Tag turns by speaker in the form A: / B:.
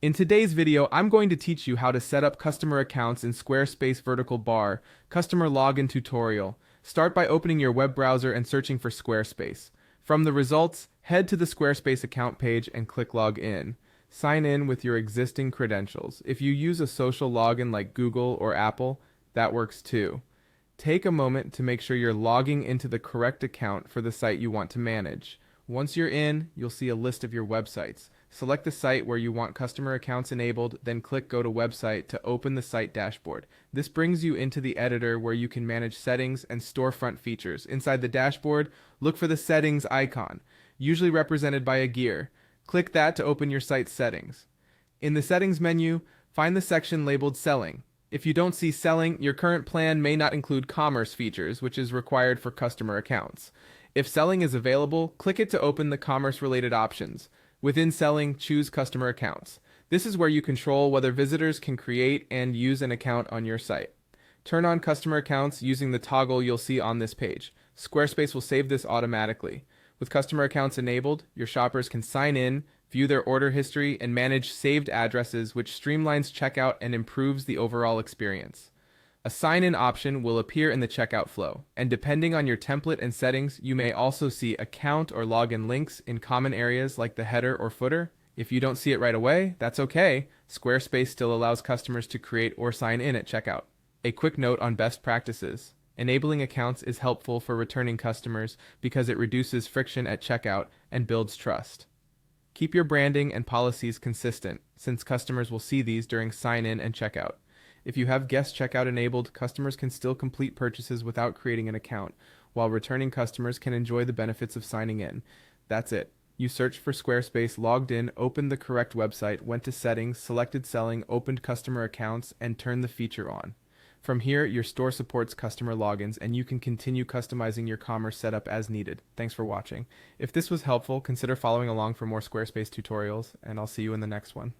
A: In today's video, I'm going to teach you how to set up customer accounts in Squarespace vertical bar, customer login tutorial. Start by opening your web browser and searching for Squarespace. From the results, head to the Squarespace account page and click Login. Sign in with your existing credentials. If you use a social login like Google or Apple, that works too. Take a moment to make sure you're logging into the correct account for the site you want to manage. Once you're in, you'll see a list of your websites. Select the site where you want customer accounts enabled, then click Go to Website to open the site dashboard. This brings you into the editor where you can manage settings and storefront features. Inside the dashboard, look for the Settings icon, usually represented by a gear. Click that to open your site's settings. In the Settings menu, find the section labeled Selling. If you don't see Selling, your current plan may not include commerce features, which is required for customer accounts. If Selling is available, click it to open the commerce-related options. Within Selling, choose Customer Accounts. This is where you control whether visitors can create and use an account on your site. Turn on Customer Accounts using the toggle you'll see on this page. Squarespace will save this automatically. With Customer Accounts enabled, your shoppers can sign in, view their order history, and manage saved addresses, which streamlines checkout and improves the overall experience. A sign-in option will appear in the checkout flow, and depending on your template and settings, you may also see account or login links in common areas like the header or footer. If you don't see it right away, that's okay. Squarespace still allows customers to create or sign in at checkout. A quick note on best practices. Enabling accounts is helpful for returning customers because it reduces friction at checkout and builds trust. Keep your branding and policies consistent, since customers will see these during sign-in and checkout. If you have guest checkout enabled, customers can still complete purchases without creating an account, while returning customers can enjoy the benefits of signing in. That's it. You searched for Squarespace, logged in, opened the correct website, went to Settings, selected Selling, opened Customer Accounts, and turned the feature on. From here, your store supports customer logins, and you can continue customizing your commerce setup as needed. Thanks for watching. If this was helpful, consider following along for more Squarespace tutorials, and I'll see you in the next one.